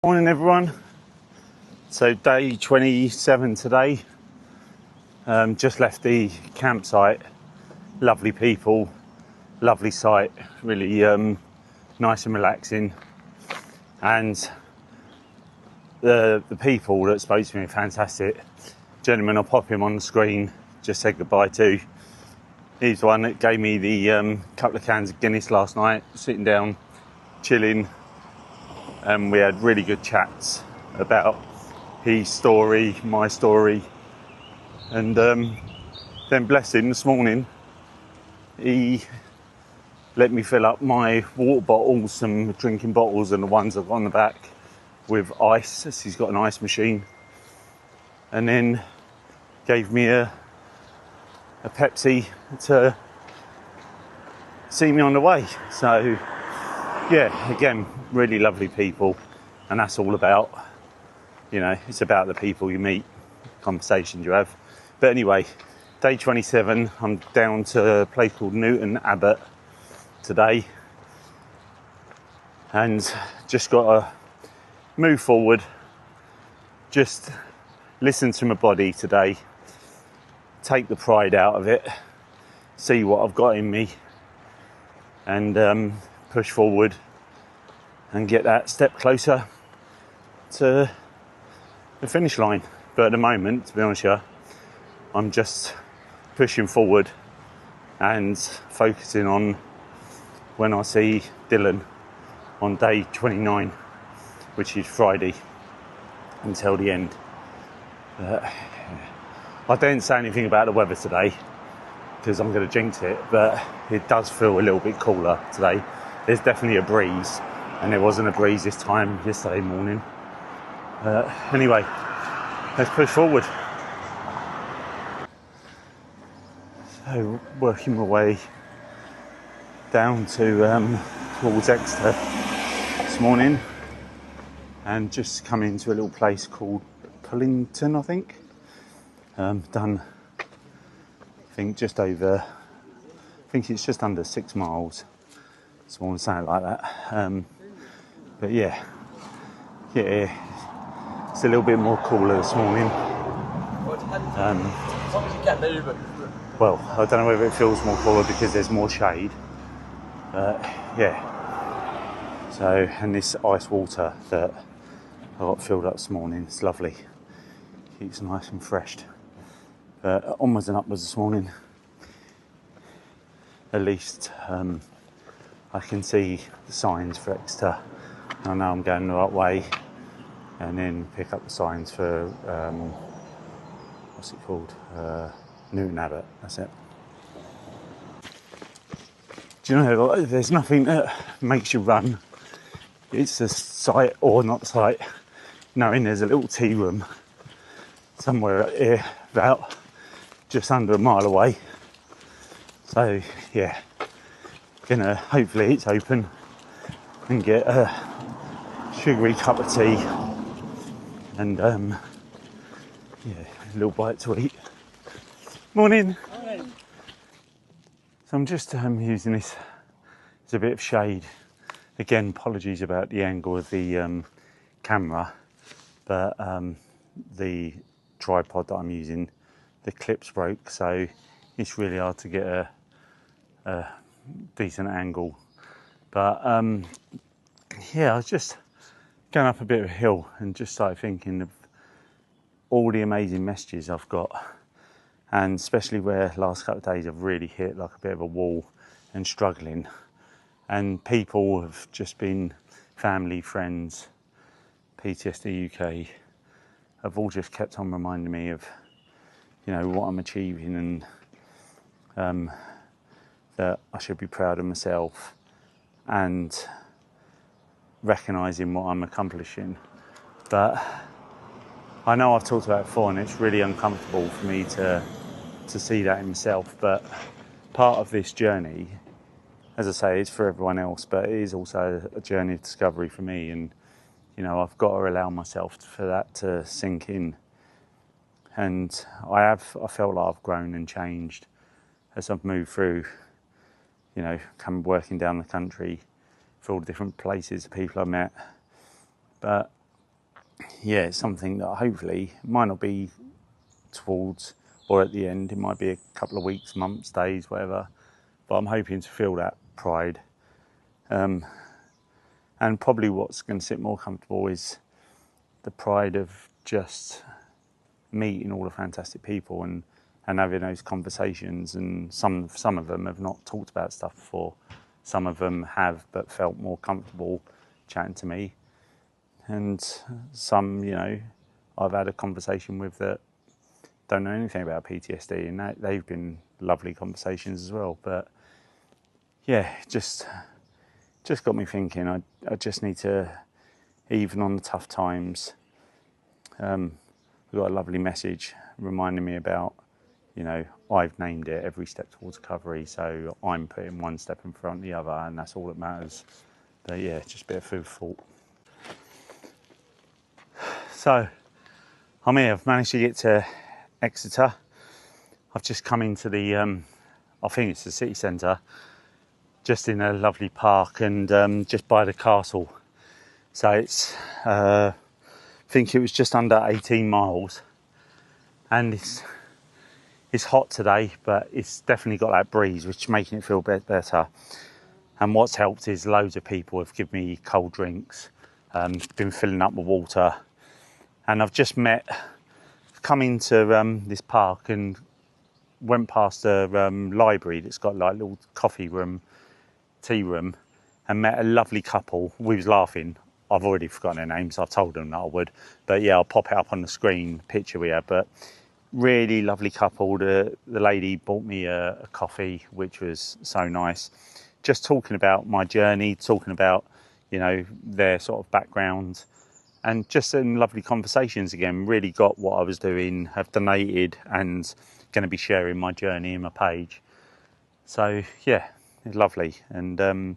Morning everyone. So day 27 today. Just left the campsite. Lovely people, lovely site, really nice and relaxing. And the people that spoke to me are fantastic. Gentleman, I'll pop him on the screen, just said goodbye to. He's the one that gave me the couple of cans of Guinness last night, sitting down, chilling. And we had really good chats about his story, my story, and then bless him, this morning he let me fill up my water bottles, some drinking bottles and the ones I've got on the back with ice. He's got an ice machine, and then gave me a Pepsi to see me on the way. So yeah, again, really lovely people, and that's all about, it's about the people you meet, conversations you have. But anyway, day 27, I'm down to a place called Newton Abbot today, and just got to move forward, just listen to my body today, take the pride out of it, see what I've got in me, and push forward and get that step closer to the finish line. But at the moment, to be honest with you, I'm just pushing forward and focusing on when I see Dylan on day 29, which is Friday, until the end. I didn't say anything about the weather today because I'm going to jinx it, but it does feel a little bit cooler today. There's definitely a breeze, and there wasn't a breeze this time yesterday morning. Anyway, let's push forward. So, working my way down to towards Exeter this morning, and just come into a little place called Pullington, I think. Done, I think it's just under 6 miles. Small, something like that. But yeah, it's a little bit more cooler this morning. Well, I don't know whether it feels more cooler because there's more shade. Yeah. So, and this ice water that I got filled up this morning, it's lovely. Keeps nice and fresh. Onwards and upwards this morning. At least I can see the signs for Exeter. I know I'm going the right way, and then pick up the signs for what's it called? Newton Abbot. That's it. Do you know, there's nothing that makes you run. It's the sight, or not sight, knowing there's a little tea room somewhere here, about just under a mile away. So yeah, hopefully it's open and get a sugary cup of tea and a little bite to eat. Morning. Hi. So I'm just using this as a bit of shade. Again, apologies about the angle of the camera, but the tripod that I'm using, the clips broke, so it's really hard to get a decent angle. But I was just going up a bit of a hill and just started thinking of all the amazing messages I've got, and especially where last couple of days I've really hit like a bit of a wall and struggling, and people have just been family, friends, PTSD UK have all just kept on reminding me of what I'm achieving, and that I should be proud of myself and recognising what I'm accomplishing. But I know I've talked about it before, and it's really uncomfortable for me to see that in myself. But part of this journey, as I say, is for everyone else, but it is also a journey of discovery for me. And I've got to allow myself for that to sink in. And I felt like I've grown and changed as I've moved through, working down the country, for all the different places, people I met. But yeah, it's something that hopefully might not be towards or at the end. It might be a couple of weeks, months, days, whatever. But I'm hoping to feel that pride. And probably what's going to sit more comfortable is the pride of just meeting all the fantastic people and having those conversations. And some of them have not talked about stuff before. Some of them have, but felt more comfortable chatting to me. And some, I've had a conversation with that don't know anything about PTSD, and they've been lovely conversations as well. But yeah, just got me thinking. I just need to, even on the tough times, we've got a lovely message reminding me about, I've named it Every Step Towards Recovery, so I'm putting one step in front of the other, and that's all that matters. But yeah, just a bit of food for thought. So I'm here. I've managed to get to Exeter. I've just come into the, I think it's the city centre, just in a lovely park and just by the castle. So it's, I think it was just under 18 miles, and it's hot today, but it's definitely got that breeze, which is making it feel a bit better. And what's helped is loads of people have given me cold drinks, been filling up with water, and I've just come into this park and went past a library that's got like a little coffee room, tea room, and met a lovely couple. We was laughing. I've already forgotten their names. I've told them that I would, but yeah, I'll pop it up on the screen, picture we had. But really lovely couple. The lady bought me a coffee, which was so nice. Just talking about my journey, talking about, their sort of background, and just in lovely conversations again. Really got what I was doing, have donated, and going to be sharing my journey in my page. So yeah, it's lovely. And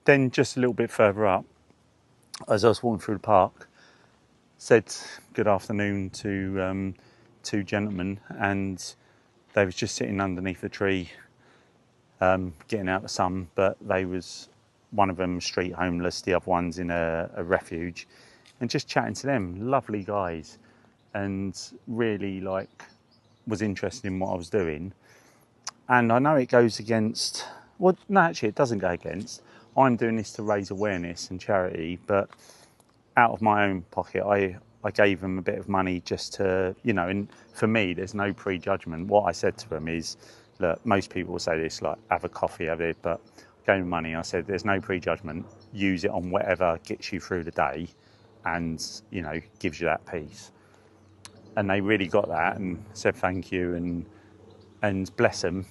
then just a little bit further up, as I was walking through the park, said good afternoon to two gentlemen, and they was just sitting underneath the tree, getting out the sun. But one of them street homeless, the other one's in a refuge, and just chatting to them. Lovely guys, and really was interested in what I was doing. And I know it goes against, well, no, actually it doesn't go against. I'm doing this to raise awareness and charity, but out of my own pocket, I gave them a bit of money just to, and for me, there's no prejudgment. What I said to them is, look, most people will say this, like, have a coffee, have it, but I gave them money. I said, there's no prejudgment. Use it on whatever gets you through the day and, gives you that peace. And they really got that and said thank you, and bless them.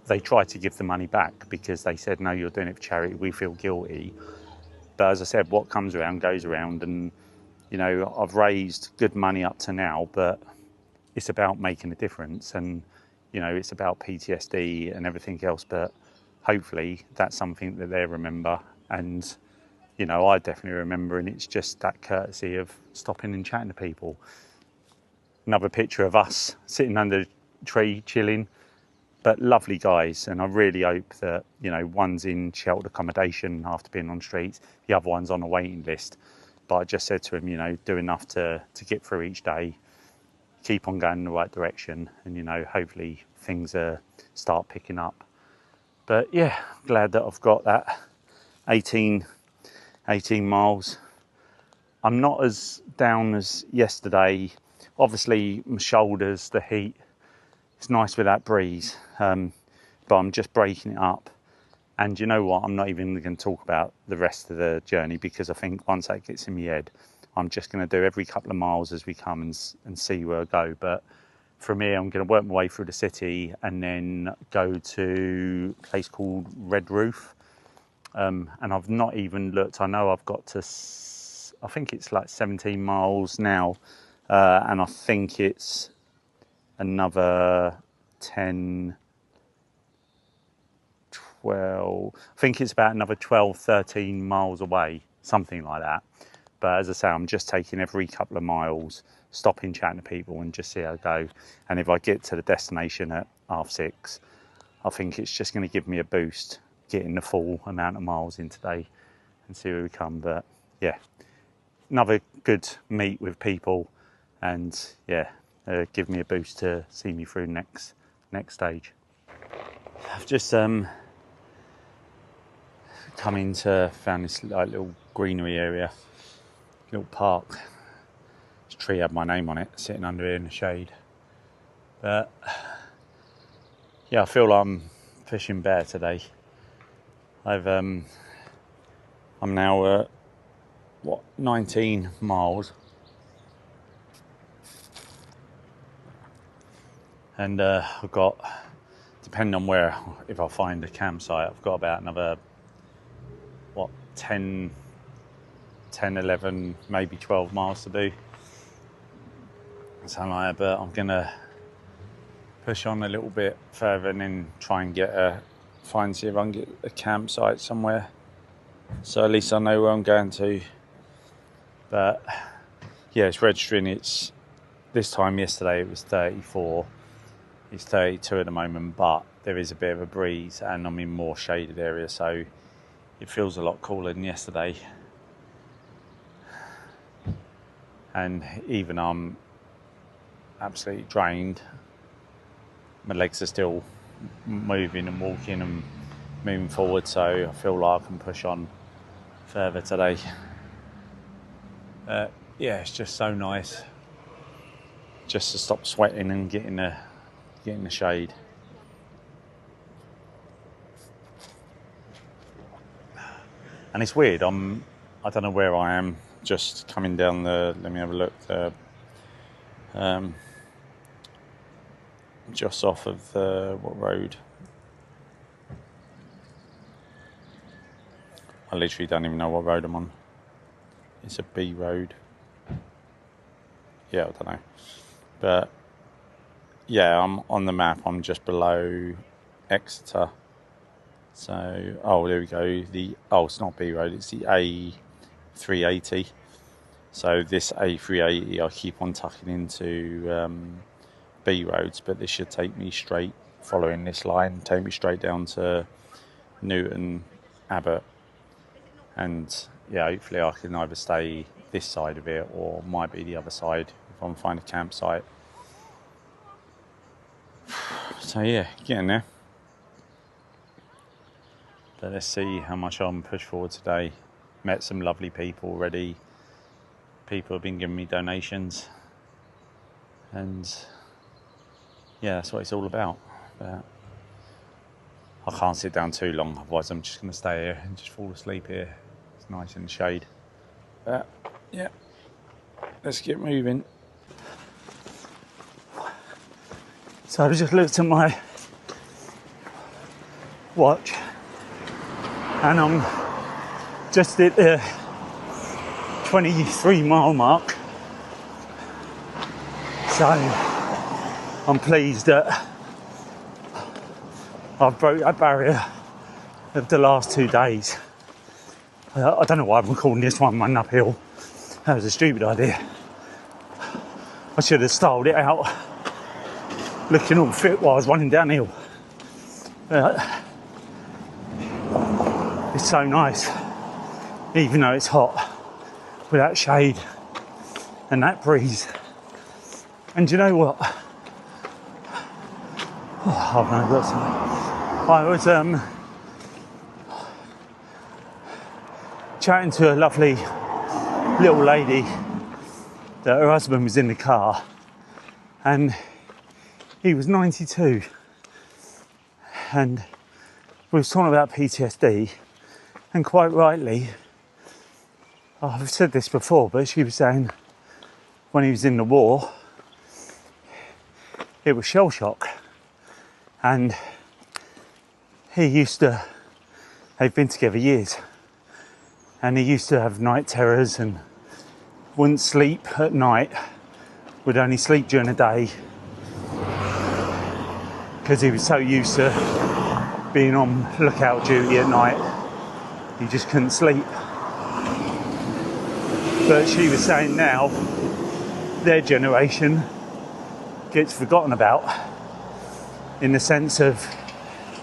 They tried to give the money back because they said, no, you're doing it for charity, we feel guilty. But as I said, what comes around goes around, and I've raised good money up to now, but it's about making a difference, and it's about PTSD and everything else. But hopefully that's something that they remember, and I definitely remember, and it's just that courtesy of stopping and chatting to people. Another picture of us sitting under a tree chilling, but lovely guys. And I really hope that, one's in sheltered accommodation after being on streets, the other one's on a waiting list. But I just said to him, do enough to get through each day, keep on going in the right direction, and, hopefully things start picking up. But yeah, glad that I've got that 18 miles. I'm not as down as yesterday. Obviously, my shoulders, the heat, it's nice with that breeze, but I'm just breaking it up. And you know what? I'm not even going to talk about the rest of the journey, because I think once that gets in my head, I'm just going to do every couple of miles as we come and see where I go. But from here, I'm going to work my way through the city and then go to a place called Red Roof. And I've not even looked. I know I've got to, I think it's like 17 miles now. And I think it's another 10, 12, I think it's about another 12, 13 miles away, something like that. But as I say, I'm just taking every couple of miles, stopping, chatting to people, and just see how I go. And if I get to the destination at 6:30, I think it's just going to give me a boost, getting the full amount of miles in today, and see where we come. But yeah, another good meet with people, and yeah, give me a boost to see me through next stage. I've just come into, found this like little greenery area, little park. This tree had my name on it, sitting under here in the shade. But yeah, I feel I'm fishing better today. I'm now at 19 miles, and I've got, depending on where, if I find a campsite, I've got about another 10, 11, maybe 12 miles to do, something like that. But I'm gonna push on a little bit further and then try and see if I can get a campsite somewhere, so at least I know where I'm going to. But yeah, it's registering. It's this time yesterday it was 34. It's 32 at the moment, but there is a bit of a breeze and I'm in more shaded area, so it feels a lot cooler than yesterday. And even I'm absolutely drained, my legs are still moving and walking and moving forward, so I feel like I can push on further today. Yeah, it's just so nice just to stop sweating and get in the shade. And it's weird, I don't know where I am, just coming down let me have a look, just off of what road? I literally don't even know what road I'm on. It's a B road. Yeah, I don't know. But yeah, I'm on the map. I'm just below Exeter. So, there we go. It's not B road. It's the A380. So this A380, I keep on tucking into B roads, but this should take me straight, following this line, take me straight down to Newton Abbot. And yeah, hopefully I can either stay this side of it or might be the other side if I can find a campsite. So yeah, getting there. But let's see how much I'm pushed forward today. Met some lovely people already. People have been giving me donations. And yeah, that's what it's all about. But I can't sit down too long, otherwise I'm just going to stay here and just fall asleep here. It's nice in the shade. But yeah, let's get moving. So I've just looked at my watch and I'm just at the 23 mile mark. So I'm pleased that I've broke that barrier of the last 2 days. I don't know why I'm calling this one running uphill. That was a stupid idea. I should have styled it out looking all fit while I was running downhill. It's so nice, even though it's hot, with that shade and that breeze. And do you know what? I've got something. I was chatting to a lovely little lady that her husband was in the car and he was 92, and we was talking about PTSD, and quite rightly, I've said this before, but she was saying when he was in the war it was shell shock, and they've been together years, and he used to have night terrors and wouldn't sleep at night, would only sleep during the day because he was so used to being on lookout duty at night, he just couldn't sleep. But she was saying now their generation gets forgotten about, in the sense of,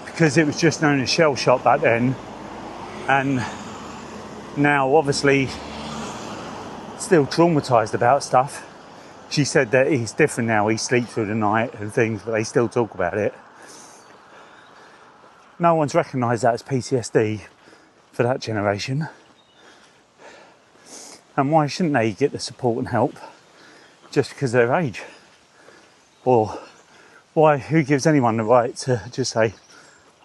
because it was just known as shell shock back then, and now obviously still traumatised about stuff. She said that he's different now, he sleeps through the night and things, but they still talk about it. No one's recognised that as PTSD for that generation. And why shouldn't they get the support and help just because of their age? Or why, who gives anyone the right to just say,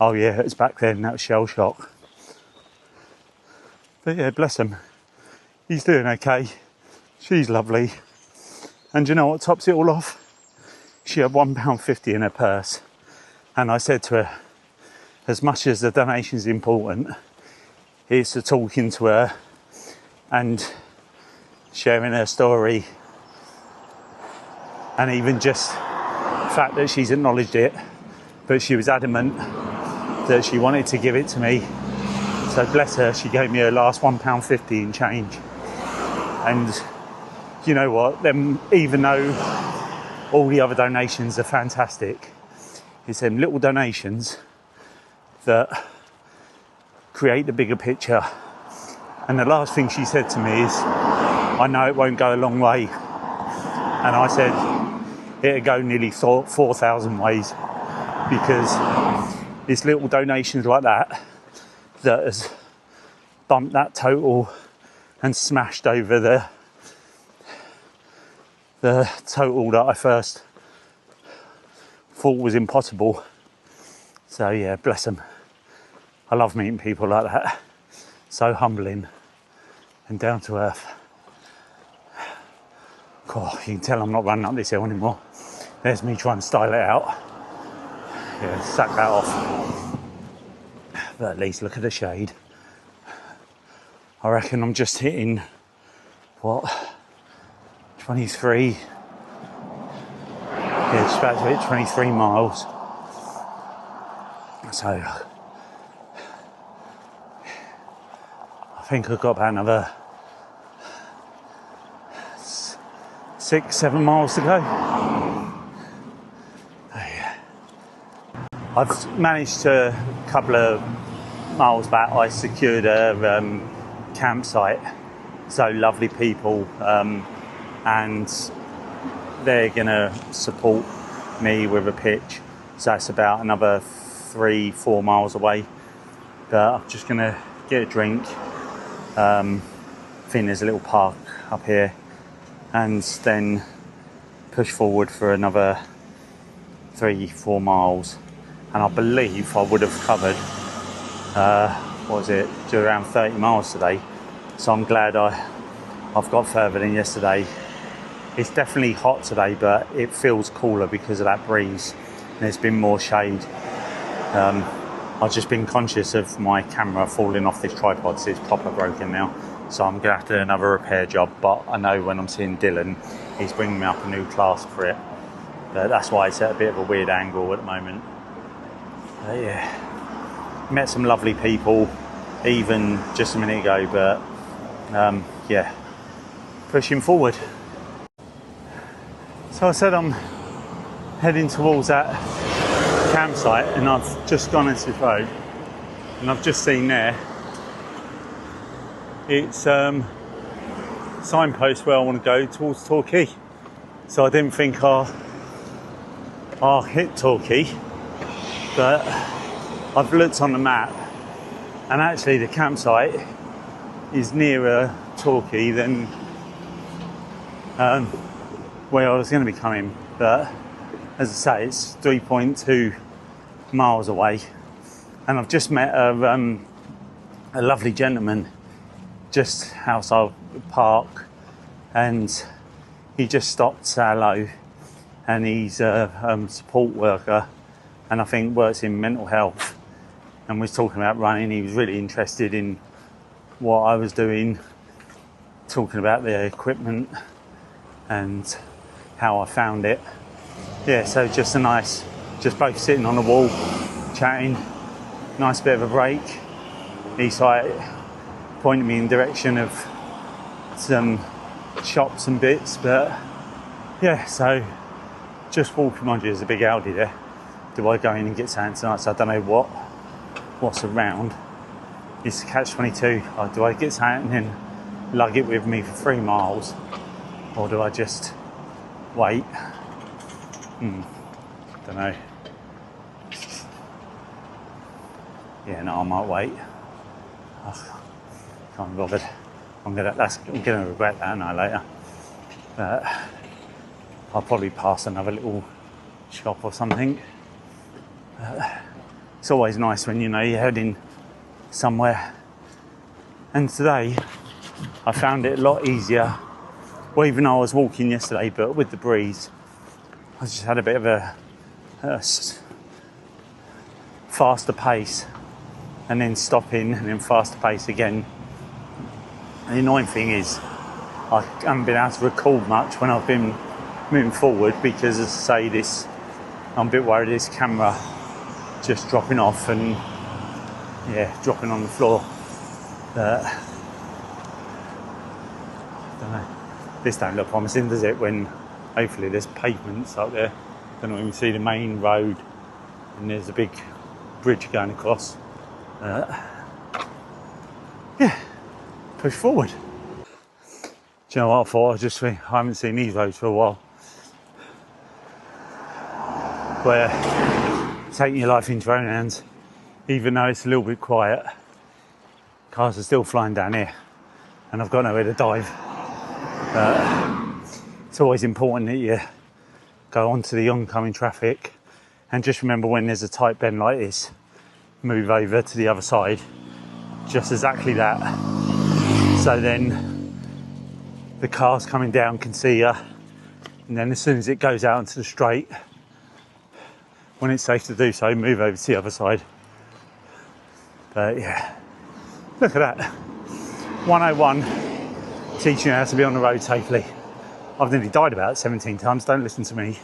oh yeah, it's back then, that was shell shock. But yeah, bless him. He's doing okay. She's lovely. And you know what tops it all off? She had £1.50 in her purse. And I said to her, as much as the donation is important, it's the talking to her and sharing her story. And even just the fact that she's acknowledged it, but she was adamant that she wanted to give it to me. So bless her, she gave me her last £1.50 in change. And you know what, even though all the other donations are fantastic, it's them little donations that create the bigger picture. And the last thing she said to me is, I know it won't go a long way. And I said, it'll go nearly 4,000 ways, because it's little donations like that that has bumped that total and smashed over the total that I first thought was impossible. So yeah, bless them. I love meeting people like that. So humbling and down to earth. God, you can tell I'm not running up this hill anymore. There's me trying to style it out. Yeah, sack that off. But at least look at the shade. I reckon I'm just hitting, 23? Yeah, just about to hit 23 miles. So, I think I've got about another 6-7 miles to go. I've managed to, a couple of miles back, I secured a campsite. So lovely people, and they're gonna support me with a pitch. So that's about another 3-4 miles away. But I'm just gonna get a drink. I think there's a little park up here, and then push forward for another 3-4 miles. And I believe I would have covered, around 30 miles today. So I'm glad I've got further than yesterday. It's definitely hot today, but it feels cooler because of that breeze. And there's been more shade. I've just been conscious of my camera falling off this tripod, so it's proper broken now. So I'm gonna have to do another repair job, but I know when I'm seeing Dylan, he's bringing me up a new clasp for it. But that's why it's at a bit of a weird angle at the moment. Yeah, met some lovely people even just a minute ago, but yeah, pushing forward. So I said I'm heading towards that campsite, and I've just gone into this road, and I've just seen there it's signpost where I want to go towards Torquay. So I didn't think I'll hit Torquay, but I've looked on the map, and actually the campsite is nearer Torquay than where I was going to be coming. But as I say, it's 3.2 miles away, and I've just met a lovely gentleman just outside the park, and he just stopped to say hello, and he's a support worker, and I think works in mental health, and was talking about running. He was really interested in what I was doing, talking about the equipment and how I found it. Yeah, so just both sitting on the wall, chatting, nice bit of a break. He's like pointing me in direction of some shops and bits, but yeah, so just walking on. There's a big Audi there. Do I go in and get something tonight? So I don't know what's around. It's catch-22. Do I get something and then lug it with me for 3 miles, or do I just wait? Don't know. Yeah, no, I might wait. Can't be bothered. I'm gonna regret that now later. I'll probably pass another little shop or something. It's always nice when you're heading somewhere. And today, I found it a lot easier. Well, even though I was walking yesterday, but with the breeze, I just had a bit of a faster pace, and then stopping, and then faster pace again. And the annoying thing is, I haven't been able to record much when I've been moving forward because, as I say, I'm a bit worried this camera just dropping off and dropping on the floor. I don't know. This don't look promising, does it? When hopefully there's pavements up there. Don't know if you can see the main road and there's a big bridge going across. Push forward. Do you know what I thought? I haven't seen these roads for a while. Where taking your life into your own hands, even though it's a little bit quiet, cars are still flying down here, and I've got nowhere to dive. It's always important that you go onto the oncoming traffic, and just remember when there's a tight bend like this, move over to the other side, just exactly that. So then the cars coming down can see you, and then as soon as it goes out into the straight, when it's safe to do so, move over to the other side. But yeah, look at that. 101, teaching you how to be on the road safely. I've nearly died about 17 times, don't listen to me.